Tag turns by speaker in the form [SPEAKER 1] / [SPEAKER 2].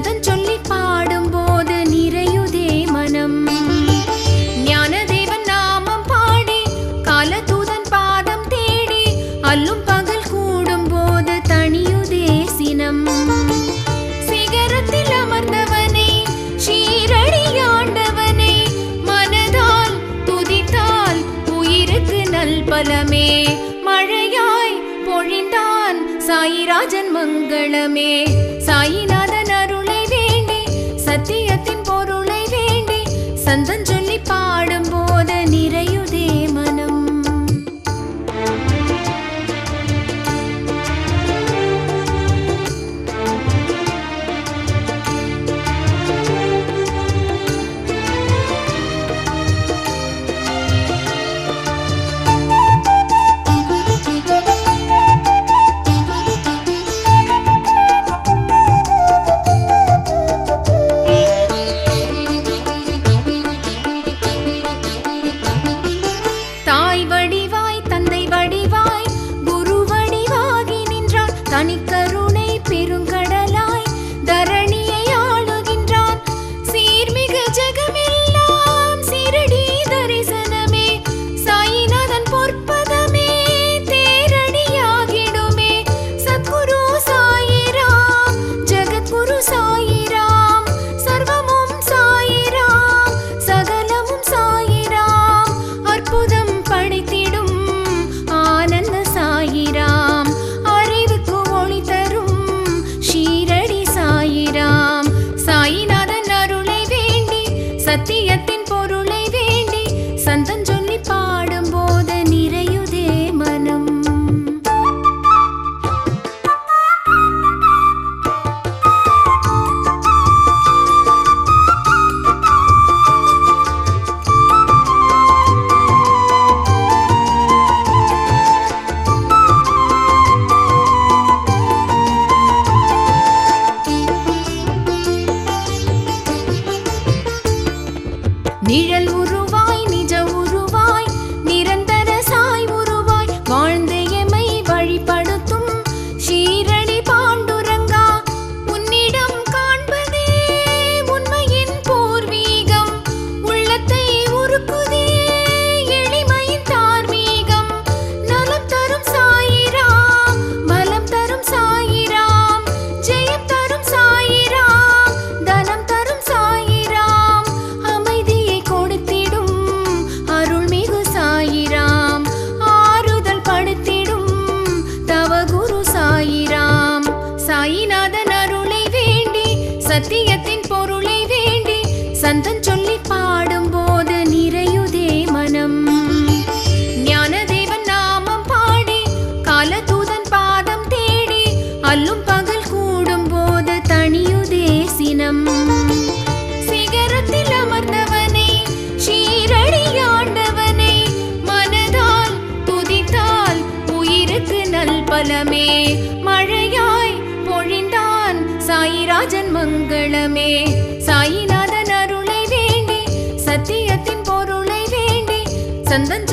[SPEAKER 1] சந்தன் சொல்லி பாடும்போது நிறையுதே மனம். ஞானதேவன் நாமம் பாடி காலதூதன் பாதம் தேடி அல்லும் பகல் கூடும்போது தணியுதே சினம். சிகரத்தில் அமர்ந்தவனை ஷீரடியாண்டவனை மனதால் துதித்தால் உயிருக்கு நல்பலமே. மழையாய் பொழிந்தான் சாயிராஜன் மங்களமே. சாயிநாதன் அருளை வேண்டி சத்தியத்தின் பொருளை வேண்டி சந்தன் சொல்லி பாடும்போது நிறையுதே மனம். தாய் வடிவாய் தந்தை வடிவாய் குரு வடிவாகி நின்றான். தனிக்கருணை பெருங்கடலாய் தரணியை ஆளுகின்றான். சீர்மிகு ஜெகமெல்லாம் சீரடி தரிசனமே. சாயிநாதன் பொற்பதமே தேரடியாகிடுமே. சத்குரு சாயிராம் ஜெகத்குரு சாயிராம் சர்வமும் சாயிராம் சகலமும் சாயிராம் அற்புதம் படைத்திடும் ஆனந்த சாயிராம். அறிவுக்கு ஒளி தரும் ஷீரடி சாயிராம். சாயிநாதன் அருளை வேண்டி சத்தியத்தின் பொருளை வேண்டி சந்தன் சொல்லி பாடும்போது நிறையுதே மனம். நிழல் உருவாய் நிஜ உருவாய் நிரந்தர சாய் உருவாய் வாழ்ந்து எமை வழிபடுத்தும் ஷீரடி பாண்டுரங்கா. உன்னிடம் காண்பதே உண்மையின் பூர்வீகம். உள்ளத்தை உருக்குதே எளிமையின் தார்மீகம். நலம் தரும் சாயிராம் பலம் தரும் சாயிராம் ஜெயம் தரும் சாயிராம் தனம் தரும் சாயிராம் அமைதியை கொடுத்திடும் அருள்மிகு சாயிராம். ஆறுதல் படுத்திடும் தவகுரு சாயிராம். சாயிநாதன் அருளை வேண்டி சத்தியத்தின் பொருளை வேண்டி சந்தன் சொல்லி பாடும்போது நிறையுதே மனம். ஞானதேவன் நாமம் பாடி காலதூதன் பாதம் தேடி அல்லும் பகல் கூடும்போது தணியுதே சினம். சிகரத்தில் அமர்ந்தவனை ஷீரடியாண்டவனை மனதால் துதித்தால் உயிருக்கு நல்பலமே. மழையாய் பொழிந்தான் சாயிராஜன் மங்களமே. சாயிநாதன் அருளை வேண்டி சத்தியத்தின் பொருளை வேண்டி சந்தன்